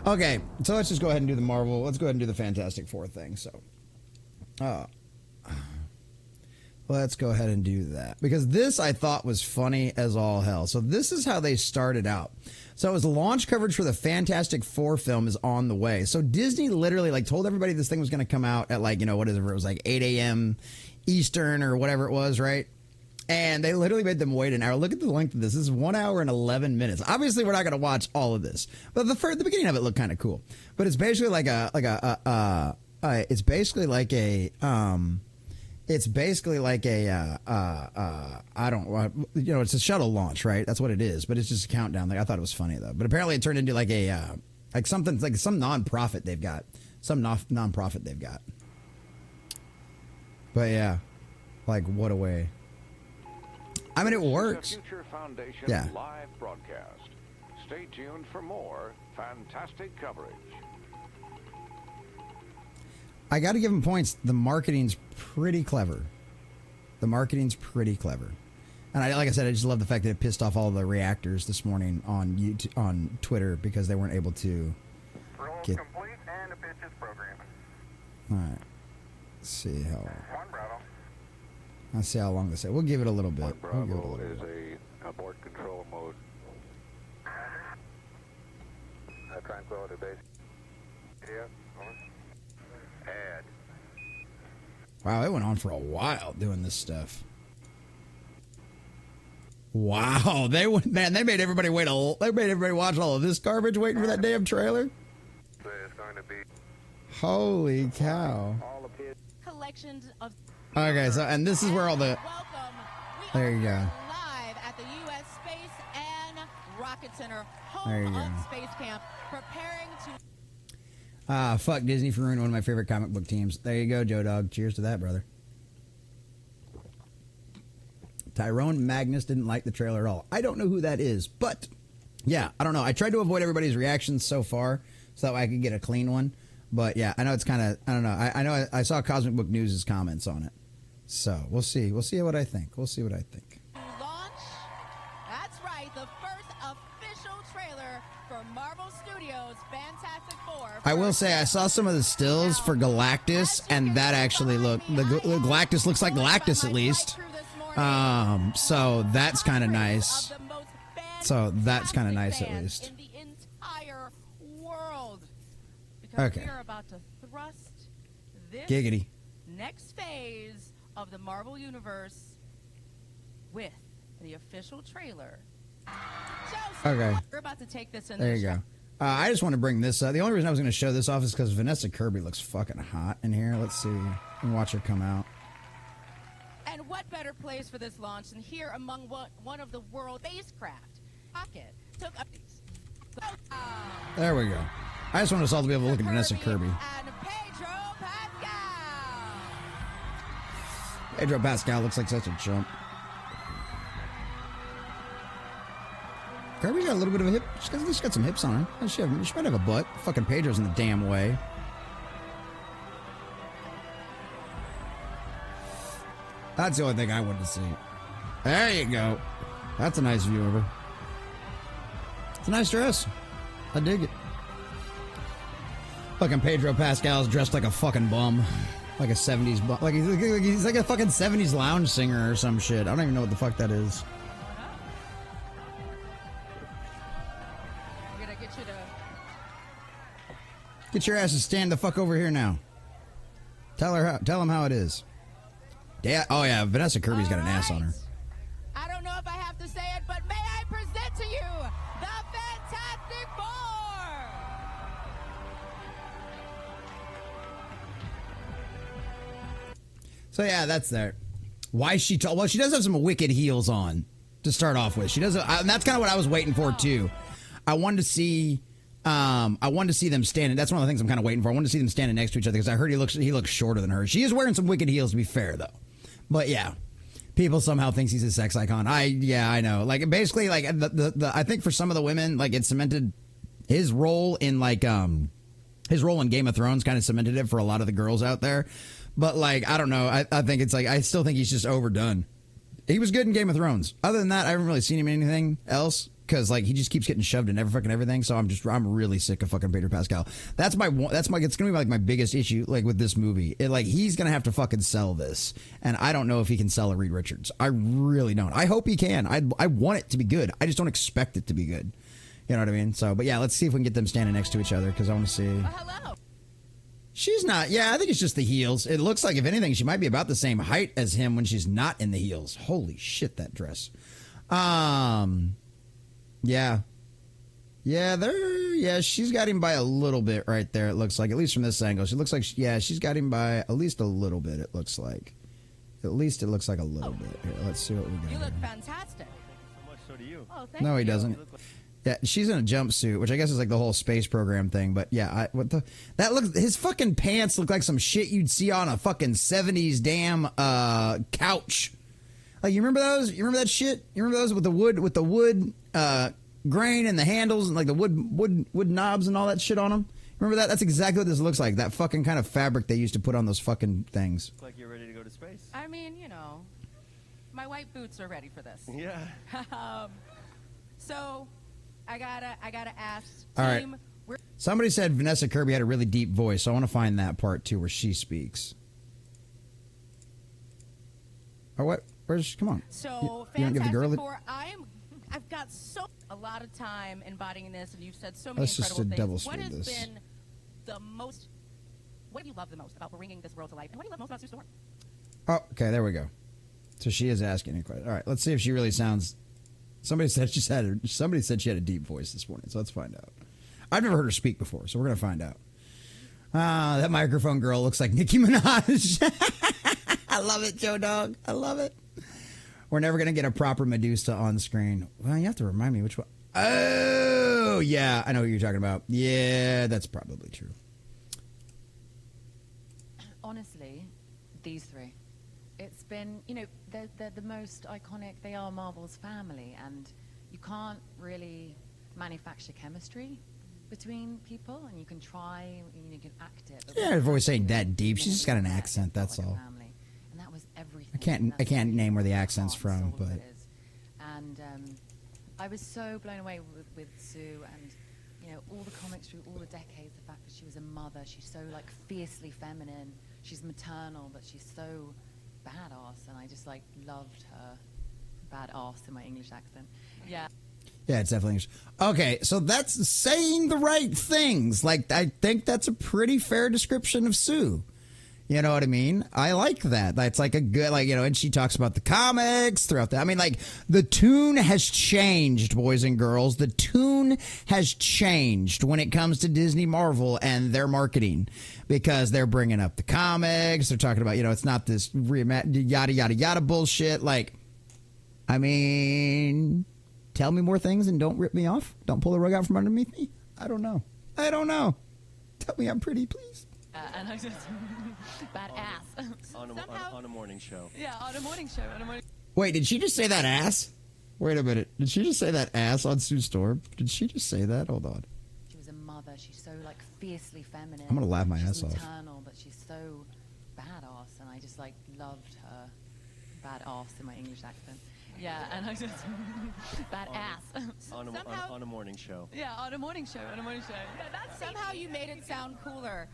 Okay, so let's just go ahead and do the Marvel. Let's go ahead and do the Fantastic Four thing. So, let's go ahead and do that. Because this I thought was funny as all hell. So this is how they started out. So it was launch coverage for the Fantastic Four film is on the way. So Disney literally like told everybody this thing was going to come out at like, you know, whatever, it was like 8 a.m. Eastern or whatever it was, right? And they literally made them wait an hour. Look at the length of this. This is 1 hour and 11 minutes. Obviously, we're not going to watch all of this, but the beginning of it looked kind of cool. But it's basically like it's basically like a I don't, you know, it's a shuttle launch, right? That's what it is. But it's just a countdown. Like I thought it was funny though. But apparently, it turned into like a like something like some nonprofit they've got, nonprofit they've got. But yeah, like what a way. I mean, it works. Future Foundation Yeah. live broadcast. Stay tuned for more fantastic coverage. I got to give them points. The marketing's pretty clever. And like I said, I just love the fact that it pissed off all the reactors this morning on YouTube, on Twitter, because they weren't able to get. Complete and a pitch is programming. All right. Let's see how. One Bravo. Let's see how long this is. We'll give it a little bit. One Bravo is a abort control mode. Tranquility base. Yeah. Add. Wow, it went on for a while doing this stuff. Wow, they made everybody wait. They made everybody watch all of this garbage waiting for that damn trailer. So it's going to be. Holy cow! Collections of. Okay, so and this is where all the. Welcome. There you go. Live at the U.S. Space and Rocket Center, There you home go. of Space Camp, preparing to. Fuck Disney for ruining one of my favorite comic book teams. There you go, Joe Dog. Cheers to that, brother. Tyrone Magnus didn't like the trailer at all. I don't know who that is, but yeah, I don't know. I tried to avoid everybody's reactions so far so that I could get a clean one. But yeah, I know it's kind of, I don't know. I know I saw Cosmic Book News' comments on it. So we'll see. We'll see what I think. We'll see what I think. Launch. That's right, the first official trailer for Marvel Studios' Fantastic Four. I will say I saw some of the stills for Galactus, and that actually looked, the Galactus looks like Galactus at least. So that's kind of nice. So that's kind of nice at least. In the entire world. Okay. We're about to thrust this Giggity. next phase of the Marvel Universe with the official trailer. Okay. We're about to take this in. There you go. I just want to bring this up. The only reason I was going to show this off is because Vanessa Kirby looks fucking hot in here. Let's see. And watch her come out. And what better place for this launch than here among one of the world's spacecraft? Rocket took up these. There we go. I just want us all to be able to look at Vanessa Kirby. And Pedro Pascal. Pedro Pascal looks like such a chump. Kirby's got a little bit of a hip. She's got some hips on her. She might have a butt. Fucking Pedro's in the damn way. That's the only thing I wanted to see. There you go. That's a nice view of her. It's a nice dress. I dig it. Fucking Pedro Pascal's dressed like a fucking bum. Like a 70s bum. Like he's like a fucking 70s lounge singer or some shit. I don't even know what the fuck that is. I'm gonna get you to. Get your ass to stand the fuck over here now. Tell him how it is. Yeah. Oh yeah, Vanessa Kirby's got an ass on her. I don't know if I have to say it, but may I present to you the Fantastic Four! So yeah, that's there. Why is she tall? Well, she does have some wicked heels on to start off with. She does, and that's kind of what I was waiting for too. I wanted to see them standing. That's one of the things I'm kind of waiting for. I wanted to see them standing next to each other because I heard he looks shorter than her. She is wearing some wicked heels, to be fair though. But yeah, people somehow thinks he's a sex icon. I know. Like basically, like I think for some of the women, like it cemented his role in Game of Thrones. Kind of cemented it for a lot of the girls out there. But like I don't know. I think it's like I still think he's just overdone. He was good in Game of Thrones. Other than that, I haven't really seen him in anything else. because like he just keeps getting shoved in everything. So I'm really sick of fucking Pedro Pascal. It's gonna be like my biggest issue like with this movie. He's gonna have to fucking sell this, and I don't know if he can sell a Reed Richards. I really don't. I hope he can. I want it to be good. I just don't expect it to be good. You know what I mean? So, but yeah, let's see if we can get them standing next to each other because I want to see. Hello. She's not. Yeah, I think it's just the heels. It looks like, if anything, she might be about the same height as him when she's not in the heels. Holy shit, that dress. Yeah. Yeah, she's got him by a little bit right there, it looks like. At least from this angle. She looks like, she's got him by at least a little bit, it looks like. At least it looks like a little bit. Here, let's see what we got. You look here. fantastic. So much, so do you. Oh, thank No, he you. doesn't. Yeah, she's in a jumpsuit, which I guess is like the whole space program thing. But yeah, his fucking pants look like some shit you'd see on a fucking 70s damn couch. Like, you remember those? You remember that shit? You remember those with the wood grain and the handles and like the wood knobs and all that shit on them? Remember that? That's exactly what this looks like. That fucking kind of fabric they used to put on those fucking things. Looks like you're ready to go to space. I mean, my white boots are ready for this. Yeah. So, I gotta ask. All right. Team, Somebody said Vanessa Kirby had a really deep voice, so I want to find that part too where she speaks. Or what? Come on. So, you don't give the Fantastic girl Four, I've got a lot of time embodying this, and you've said so many Let's just incredible double things. What speed has this. been what do you love the most about bringing this world to life, and what do you love most about Sue Storm? Oh, okay, there we go. So she is asking a question. All right, let's see if she really sounds. Somebody said she had a deep voice this morning, so let's find out. I've never heard her speak before, so we're gonna find out. That microphone girl looks like Nicki Minaj. I love it, Joe Dog. I love it. We're never gonna get a proper Medusa on screen. Well, you have to remind me which one. Oh, yeah, I know what you're talking about. Yeah, that's probably true. Honestly, these three. It's been, they're the most iconic. They are Marvel's family, and you can't really manufacture chemistry between people, and you can try, you can act it. Yeah, her voice ain't that deep. She's just got an accent, that's all. Family. And that was everything. I can't name where the accent's from, but. And I was so blown away with Sue, and all the comics through all the decades. The fact that she was a mother, she's so like fiercely feminine. She's maternal, but she's so badass, and I just like loved her badass in my English accent. Yeah. Yeah, it's definitely English. Okay, so that's saying the right things. Like, I think that's a pretty fair description of Sue. You know what I mean? I like that. That's like a good, and she talks about the comics throughout that. I mean, like, the tune has changed, boys and girls. The tune has changed when it comes to Disney Marvel and their marketing, because they're bringing up the comics. They're talking about, it's not this yada, yada, yada bullshit. Like, I mean, tell me more things and don't rip me off. Don't pull the rug out from underneath me. I don't know. Tell me I'm pretty, please. And I just badass. On a morning show. Yeah, on a morning show. Wait, did she just say that ass? Wait a minute. Did she just say that ass on Sue Storm? Did she just say that? Hold on. She was a mother. She's so like fiercely feminine. I'm gonna laugh my she's ass off. Maternal, but she's so badass, and I just like loved her badass in my English accent. Yeah, and I just badass. On a morning show. Yeah, on a morning show. Yeah, that's Somehow you made it sound cooler.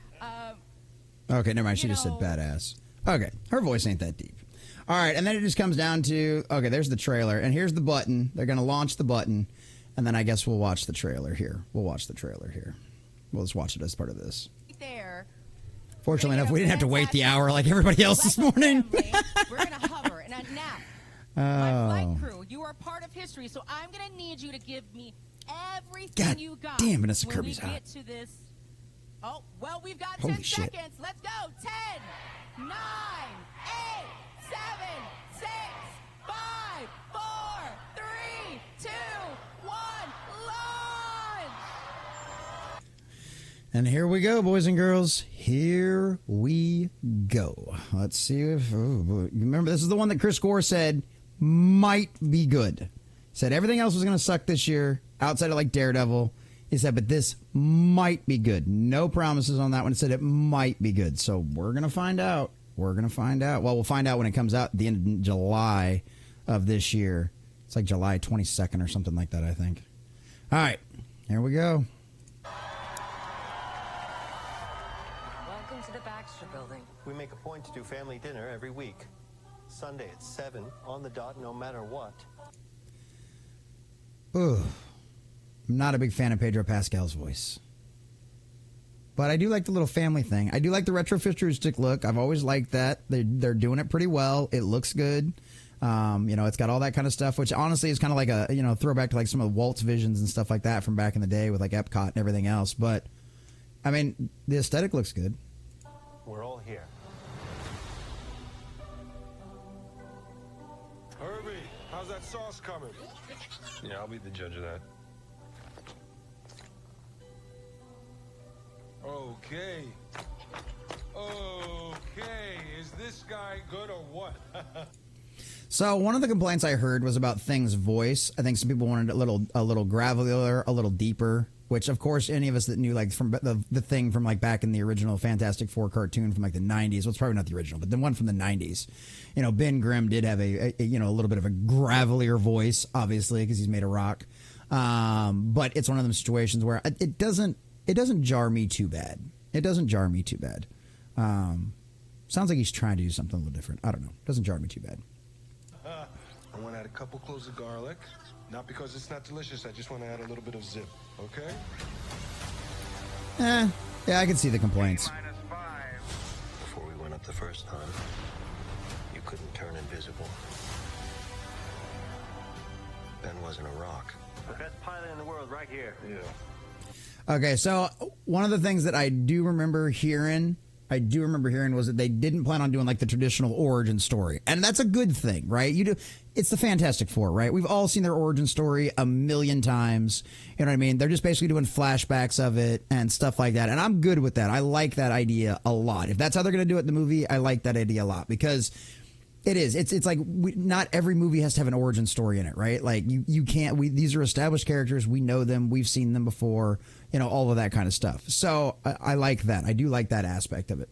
Okay, never mind. She just said badass. Okay, her voice ain't that deep. All right, and then it just comes down to, okay, there's the trailer, and here's the button. They're going to launch the button, and then I guess we'll watch the trailer here. We'll just watch it as part of this. There. Fortunately enough, we didn't have to wait the hour like everybody else this morning. We're going to hover. And now, my flight crew, you are part of history, so I'm going to need you to give me everything God you got. damn, Vanessa when Kirby's we hot. get to this. Oh, well, we've got Holy 10 shit. seconds. Let's go. 10, 9, 8, 7, 6, 5, 4, 3, 2, 1, launch! And here we go, boys and girls. Here we go. Let's see if... remember, this is the one that Chris Gore said might be good. Said everything else was going to suck this year, outside of, like, Daredevil. He said, but this might be good. No promises on that one. It said it might be good. So we're going to find out. Well, we'll find out when it comes out at the end of July of this year. It's like July 22nd or something like that, I think. All right, here we go. Welcome to the Baxter Building. We make a point to do family dinner every week. Sunday at 7 on the dot, no matter what. Ugh. I'm not a big fan of Pedro Pascal's voice. But I do like the little family thing. I do like the retrofuturistic look. I've always liked that. They're doing it pretty well. It looks good. It's got all that kind of stuff, which honestly is kind of like a, throwback to like some of Walt's visions and stuff like that from back in the day with like Epcot and everything else. But, I mean, the aesthetic looks good. We're all here. Herbie, how's that sauce coming? Yeah, I'll be the judge of that. Okay. Okay. Is this guy good or what? So one of the complaints I heard was about Thing's voice. I think some people wanted a little gravelier, a little deeper, which of course any of us that knew like from the Thing from like back in the original Fantastic Four cartoon from like the 90s. Well, it's probably not the original, but the one from the 90s. Ben Grimm did have a little bit of a gravelier voice, obviously, because he's made of rock. But it's one of them situations where it doesn't jar me too bad. It doesn't jar me too bad. Sounds like he's trying to do something a little different. I don't know. Doesn't jar me too bad. I want to add a couple cloves of garlic. Not because it's not delicious. I just want to add a little bit of zip. Okay? Yeah, I can see the complaints. Before we went up the first time, you couldn't turn invisible. Ben wasn't a rock. The best pilot in the world right here. Yeah. Okay, so one of the things that I do remember hearing was that they didn't plan on doing like the traditional origin story. And that's a good thing, right? It's the Fantastic Four, right? We've all seen their origin story a million times. You know what I mean? They're just basically doing flashbacks of it and stuff like that. And I'm good with that. I like that idea a lot. If that's how they're going to do it in the movie, I like that idea a lot because it is. It's like not every movie has to have an origin story in it, right? Like you can't. These are established characters. We know them. We've seen them before. All of that kind of stuff. So I like that. I do like that aspect of it.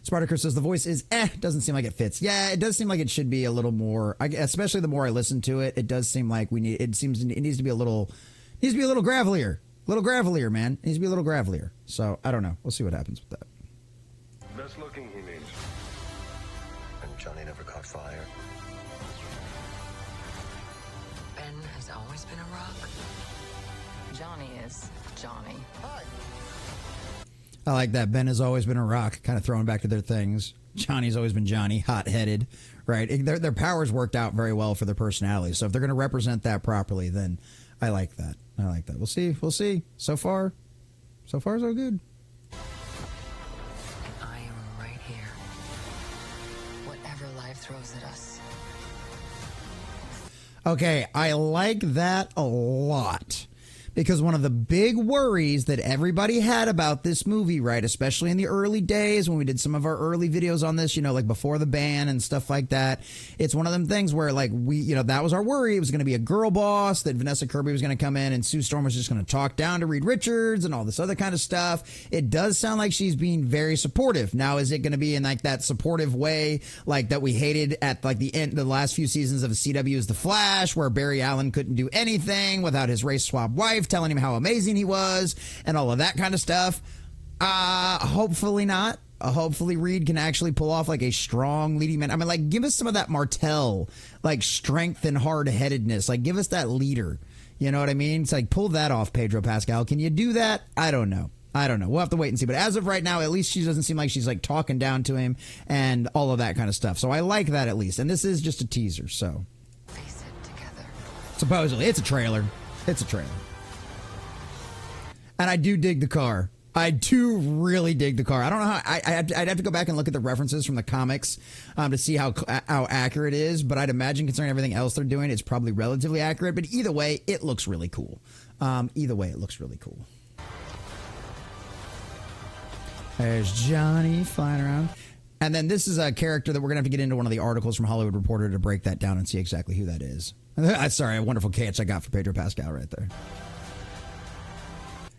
Spartacus says the voice is doesn't seem like it fits. Yeah, it does seem like it should be a little more. Especially the more I listen to it, it does seem like it needs to be a little gravelier, man. It needs to be a little gravelier. So I don't know. We'll see what happens with that. Best looking, he means. And Johnny never caught fire. Ben has always been a rock. Johnny is Johnny. Hi. I like that. Ben has always been a rock, kind of throwing back to their things. Johnny's always been Johnny, hot-headed, right? Their powers worked out very well for their personalities. So if they're going to represent that properly, then I like that. I like that. We'll see. We'll see. So far, so good. And I am right here. Whatever life throws at us. Okay, I like that a lot. Because one of the big worries that everybody had about this movie, right, especially in the early days when we did some of our early videos on this, like before the ban and stuff like that, it's one of them things where like that was our worry. It was going to be a girl boss, that Vanessa Kirby was going to come in and Sue Storm was just going to talk down to Reed Richards and all this other kind of stuff. It does sound like she's being very supportive. Now, is it going to be in like that supportive way like that we hated at like the last few seasons of CW's The Flash, where Barry Allen couldn't do anything without his race swap wife telling him how amazing he was and all of that kind of stuff? Hopefully not. Hopefully Reed can actually pull off like a strong leading man. I mean, like, give us some of that Martell, like strength and hard-headedness. Like, give us that leader. You know what I mean? It's like, pull that off, Pedro Pascal. Can you do that? I don't know. We'll have to wait and see. But as of right now, at least she doesn't seem like she's like talking down to him and all of that kind of stuff. So I like that at least. And this is just a teaser, so. Face it together. Supposedly. It's a trailer. And I do dig the car. I do really dig the car. I don't know how. I'd have to go back and look at the references from the comics to see how accurate it is. But I'd imagine, concerning everything else they're doing, it's probably relatively accurate. But either way, it looks really cool. There's Johnny flying around. And then this is a character that we're going to have to get into one of the articles from Hollywood Reporter to break that down and see exactly who that is. Sorry, a wonderful catch I got for Pedro Pascal right there.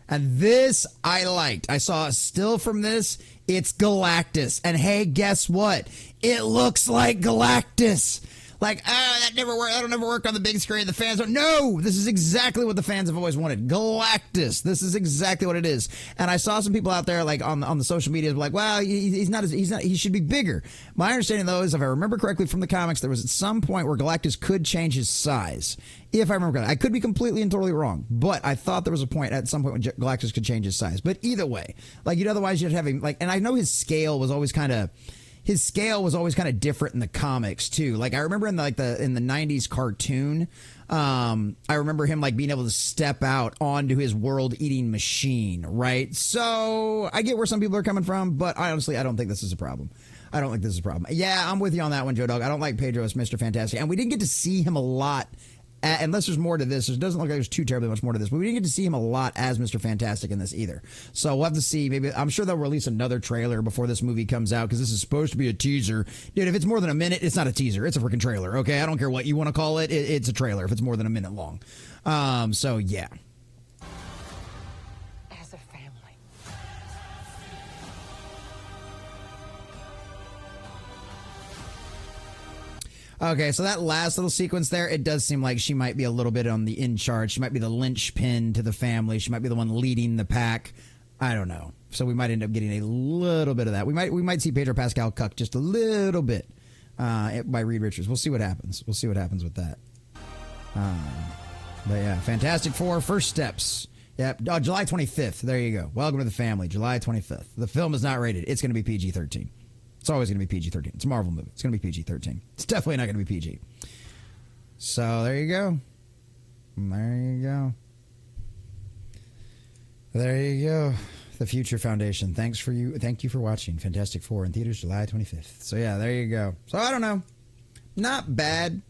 And this I liked. I saw a still from this. It's Galactus. And hey, guess what? It looks like Galactus. Like, that never worked. That'll never work on the big screen. The fans don't. No, this is exactly what the fans have always wanted. Galactus. This is exactly what it is. And I saw some people out there, like on the social media, like, well, he's not. He should be bigger. My understanding though is, if I remember correctly from the comics, there was at some point where Galactus could change his size. If I remember correctly, I could be completely and totally wrong, but I thought there was a point at some point when Galactus could change his size. But either way, like, otherwise you'd have him like, and I know his scale was always kind of different in the comics too. Like, I remember in the 90s cartoon, I remember him like being able to step out onto his world-eating machine, right? So I get where some people are coming from, but honestly, I don't think this is a problem. I don't think this is a problem. Yeah, I'm with you on that one, Joe Dog. I don't like Pedro as Mr. Fantastic, and we didn't get to see him a lot. Unless there's more to this. It doesn't look like there's too terribly much more to this. But we didn't get to see him a lot as Mr. Fantastic in this either. So we'll have to see. Maybe I'm sure they'll release another trailer before this movie comes out, because this is supposed to be a teaser. Dude, if it's more than a minute, it's not a teaser. It's a freaking trailer, okay? I don't care what you want to call it. It's a trailer if it's more than a minute long. So, yeah. As a family. Okay, so that last little sequence there, it does seem like she might be a little bit on the in charge. She might be the linchpin to the family. She might be the one leading the pack. I don't know. So we might end up getting a little bit of that. We might see Pedro Pascal cuck just a little bit by Reed Richards. We'll see what happens. We'll see what happens with that. But yeah, Fantastic Four, first steps. Yep, July 25th. There you go. Welcome to the family, July 25th. The film is not rated. It's going to be PG-13. It's always going to be PG-13. It's a Marvel movie. It's going to be PG-13. It's definitely not going to be PG. So there you go. There you go. There you go. The Future Foundation. Thank you for watching Fantastic Four in theaters July 25th. So yeah, there you go. So I don't know. Not bad.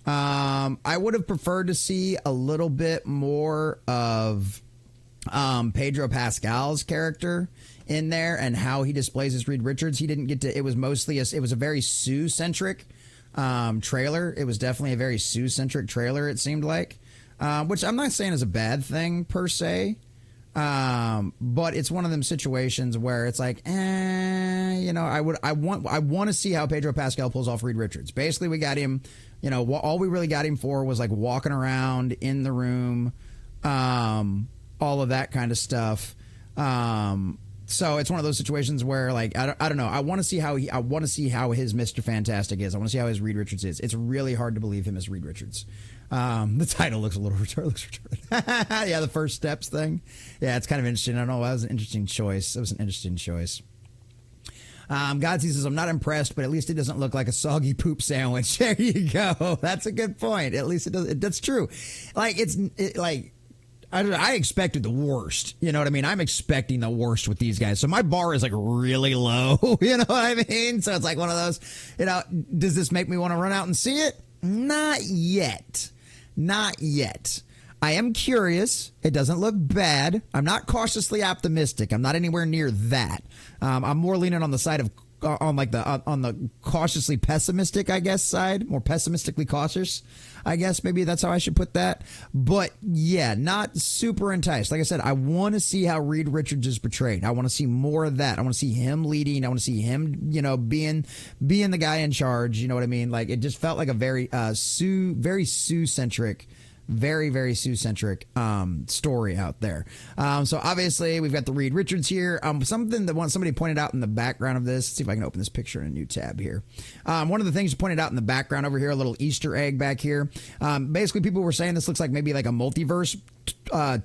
I would have preferred to see a little bit more of Pedro Pascal's character in there and how he displays his Reed Richards. He didn't get to. It was mostly it was a very Sue-centric trailer. It was definitely a very Sue-centric trailer, it seemed like, which I'm not saying is a bad thing per se, but it's one of them situations where it's like, I want to see how Pedro Pascal pulls off Reed Richards. Basically, we got him. All we really got him for was like walking around in the room, all of that kind of stuff. So it's one of those situations where, like, I don't know. I want to see how his Mr. Fantastic is. I want to see how his Reed Richards is. It's really hard to believe him as Reed Richards. The title looks a little retarded. Yeah, the first steps thing. Yeah, it's kind of interesting. I don't know. That was an interesting choice. It was an interesting choice. Godsey says, I'm not impressed, but at least it doesn't look like a soggy poop sandwich. There you go. That's a good point. At least it does. That's true. Like, I expected the worst. You know what I mean? I'm expecting the worst with these guys. So my bar is like really low. You know what I mean? So it's like one of those, does this make me want to run out and see it? Not yet. Not yet. I am curious. It doesn't look bad. I'm not cautiously optimistic. I'm not anywhere near that. I'm more leaning on the side of on the cautiously pessimistic, I guess, side, more pessimistically cautious, I guess. Maybe that's how I should put that. But yeah, not super enticed. Like I said, I want to see how Reed Richards is portrayed. I want to see more of that. I want to see him leading. I want to see him, being the guy in charge. You know what I mean? Like, it just felt like a very Sue-centric. Very, very Sue-centric story out there. So obviously we've got the Reed Richards here. Something that somebody pointed out in the background of this. Let's see if I can open this picture in a new tab here. One of the things pointed out in the background over here, a little Easter egg back here. Basically, people were saying this looks like maybe like a multiverse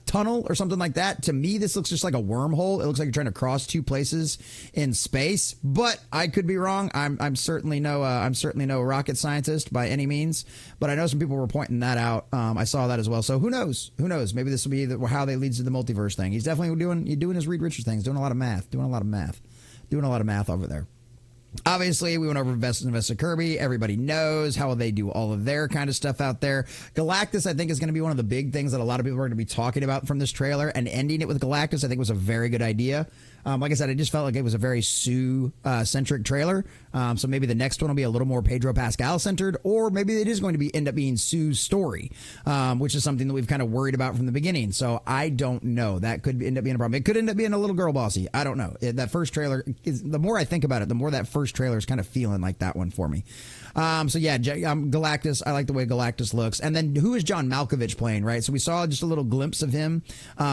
tunnel or something like that. To me, this looks just like a wormhole. It looks like you're trying to cross two places in space, but I could be wrong. I'm certainly no rocket scientist by any means, but I know some people were pointing that out. I saw that as well. So who knows? Maybe this will be how they leads to the multiverse thing. He's definitely doing his Reed Richards thing. He's doing a lot of math over there. Obviously, we went over Investor Kirby. Everybody knows how they do all of their kind of stuff out there. Galactus, I think, is going to be one of the big things that a lot of people are going to be talking about from this trailer. And ending it with Galactus, I think, was a very good idea. Like I said, I just felt like it was a very Sue-centric trailer. So maybe the next one will be a little more Pedro Pascal-centered, or maybe it is going to end up being Sue's story, which is something that we've kind of worried about from the beginning. So I don't know. That could end up being a problem. It could end up being a little girl bossy. I don't know. That first trailer, the more I think about it, the more that first trailer is kind of feeling like that one for me. So yeah, Galactus. I like the way Galactus looks. And then who is John Malkovich playing, right? So we saw just a little glimpse of him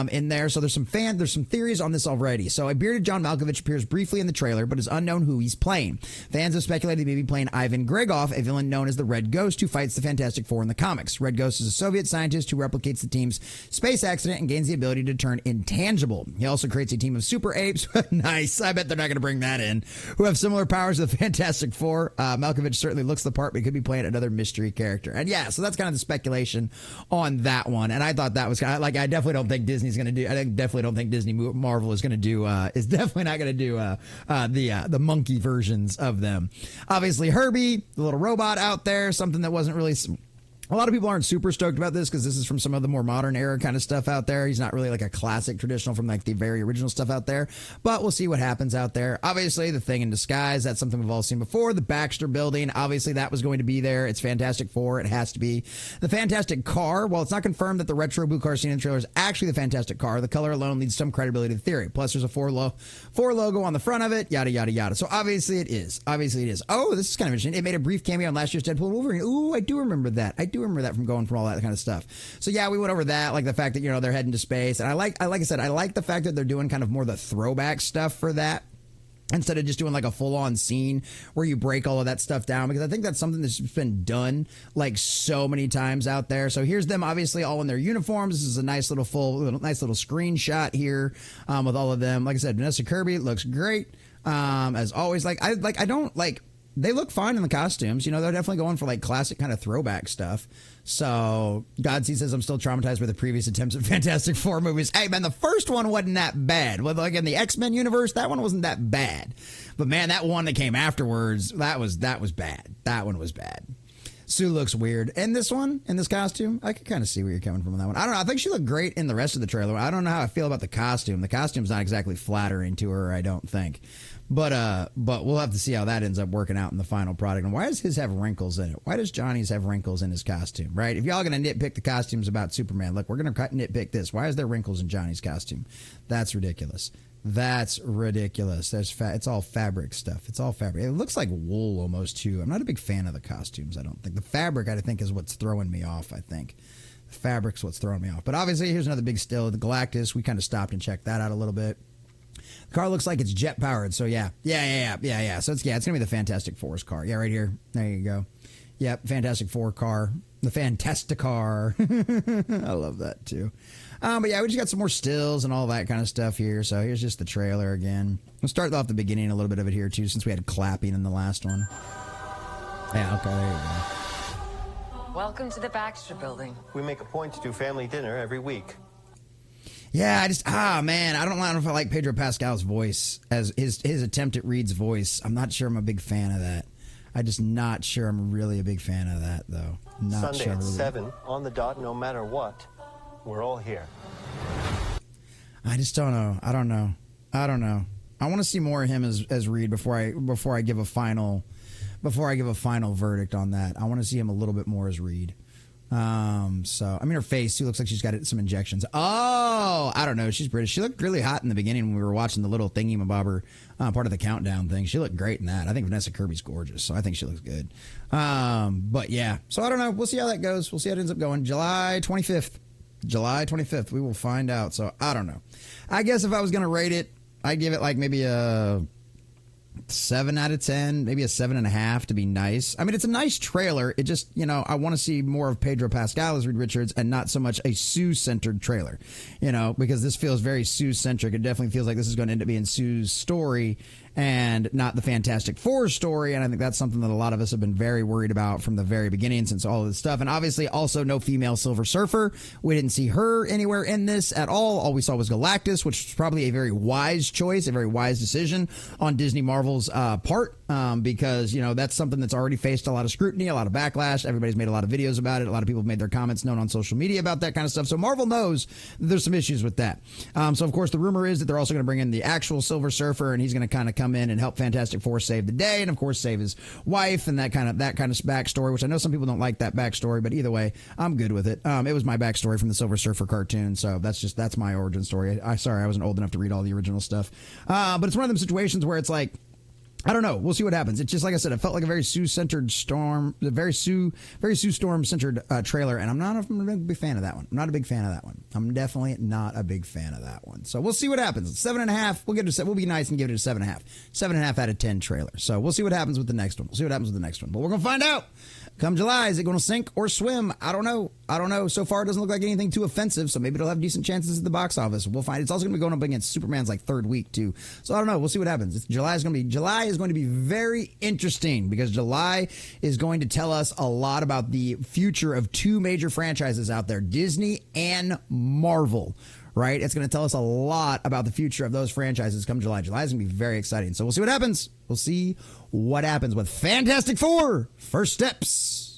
in there. So there's some theories on this already. So a bearded John Malkovich appears briefly in the trailer, but it's unknown who he's playing. Fans have speculated he may be playing Ivan Gregov, a villain known as the Red Ghost, who fights the Fantastic Four in the comics. Red Ghost is a Soviet scientist who replicates the team's space accident and gains the ability to turn intangible. He also creates a team of super apes. Nice. I bet they're not going to bring that in. Who have similar powers to the Fantastic Four. Malkovich certainly looks the part, but he could be playing another mystery character. And yeah, so that's kind of the speculation on that one. And I thought that was kind of like, I definitely don't think Disney's going to do, I definitely don't think Disney Marvel is going to do, is definitely not going to do the monkey versions of them. Obviously, Herbie, the little robot out there, something that wasn't really. A lot of people aren't super stoked about this because this is from some of the more modern era kind of stuff out there. He's not really like a classic traditional from like the very original stuff out there, but we'll see what happens out there. Obviously, the Thing in Disguise, that's something we've all seen before. The Baxter Building, obviously that was going to be there. It's Fantastic Four. It has to be. The Fantastic Car, well, it's not confirmed that the retro blue car seen in the trailer is actually the Fantastic Car. The color alone leads some credibility to the theory. Plus, there's a Four logo on the front of it, yada, yada, yada. So obviously it is. Obviously it is. Oh, this is kind of interesting. It made a brief cameo on last year's Deadpool and Wolverine. Ooh, I do remember that. I do remember that from going from all that kind of stuff. So yeah, we went over that, like the fact that, you know, they're heading to space. And like I said, I like the fact that they're doing kind of more the throwback stuff for that, instead of just doing like a full-on scene where you break all of that stuff down, because I think that's something that's been done like so many times out there. So here's them obviously all in their uniforms. This is a nice little screenshot here with all of them. Like I said, Vanessa Kirby looks great as always. They look fine in the costumes. You know, they're definitely going for like classic kind of throwback stuff. So Godsey says, I'm still traumatized by the previous attempts at Fantastic Four movies. Hey, man, the first one wasn't that bad. Like in the X-Men universe, that one wasn't that bad. But man, that one that came afterwards, that was bad. That one was bad. Sue looks weird. In this one, in this costume, I could kind of see where you're coming from on that one. I don't know. I think she looked great in the rest of the trailer. I don't know how I feel about the costume. The costume's not exactly flattering to her, I don't think. But we'll have to see how that ends up working out in the final product. And why does his have wrinkles in it? Why does Johnny's have wrinkles in his costume, right? If y'all are going to nitpick the costumes about Superman, look, we're going to nitpick this. Why is there wrinkles in Johnny's costume? That's ridiculous. That's ridiculous. It's all fabric stuff. It's all fabric. It looks like wool almost, too. I'm not a big fan of the costumes, I don't think. The fabric, I think, is what's throwing me off, I think. The fabric's what's throwing me off. But obviously, here's another big still. The Galactus, we kind of stopped and checked that out a little bit. The car looks like it's jet powered, so yeah. So it's gonna be the Fantastic Four's car. Yeah, right here. There you go. Yep, Fantastic Four car, the Fantasticar. I love that too. But yeah, we just got some more stills and all that kind of stuff here. So here's just the trailer again. We'll start off the beginning a little bit of it here too, since we had clapping in the last one. Yeah, okay, there you go. Welcome to the Baxter Building. We make a point to do family dinner every week. Yeah, I don't know if I like Pedro Pascal's voice, as his attempt at Reed's voice. I'm not sure I'm a big fan of that. I'm just not sure I'm really a big fan of that, though. Not Sunday sure at really. 7 on the dot, no matter what. We're all here. I just don't know. I don't know. I want to see more of him as Reed before I give a final verdict on that. I want to see him a little bit more as Reed. So I mean, her face, she looks like she's got some injections. Oh, I don't know. She's British. She looked really hot in the beginning when we were watching the little thingy-mabobber part of the countdown thing. She looked great in that. I think Vanessa Kirby's gorgeous, so I think she looks good. But yeah, so I don't know. We'll see how that goes. We'll see how it ends up going. July 25th. We will find out. So I don't know. I guess if I was going to rate it, I'd give it like maybe a 7 out of 10, maybe a 7.5 to be nice. I mean, it's a nice trailer. It just, I want to see more of Pedro Pascal as Reed Richards and not so much a Sue-centered trailer, because this feels very Sue-centric. It definitely feels like this is going to end up being Sue's story and not the Fantastic Four story. And I think that's something that a lot of us have been very worried about from the very beginning, since all of this stuff. And obviously also no female Silver Surfer. We didn't see her anywhere in this at all. All we saw was Galactus, which was probably a very wise choice, a very wise decision on Disney Marvel's part. because, that's something that's already faced a lot of scrutiny, a lot of backlash. Everybody's made a lot of videos about it. A lot of people have made their comments known on social media about that kind of stuff. So Marvel knows there's some issues with that. So, of course, the rumor is that they're also going to bring in the actual Silver Surfer, and he's going to kind of come in and help Fantastic Four save the day, and, of course, save his wife and that kind of backstory, which I know some people don't like that backstory, but either way, I'm good with it. It was my backstory from the Silver Surfer cartoon, so that's my origin story. Sorry, I wasn't old enough to read all the original stuff. But it's one of them situations where it's like, I don't know. We'll see what happens. It's just like I said. It felt like a very Sue-centered Storm, very Sue Storm-centered trailer, and I'm not a big fan of that one. I'm not a big fan of that one. I'm definitely not a big fan of that one. So we'll see what happens. 7.5. We'll be nice and give it a 7.5. 7.5 out of 10 trailer. So we'll see what happens with the next one. But we're gonna find out. Come July, is it going to sink or swim? I don't know. So far, it doesn't look like anything too offensive, so maybe it'll have decent chances at the box office. We'll find. It's also going to be going up against Superman's third week too. So I don't know. We'll see what happens. July is going to be very interesting because July is going to tell us a lot about the future of two major franchises out there, Disney and Marvel. Right? It's going to tell us a lot about the future of those franchises come July. July is going to be very exciting. So we'll see what happens. We'll see what happens with Fantastic Four First Steps.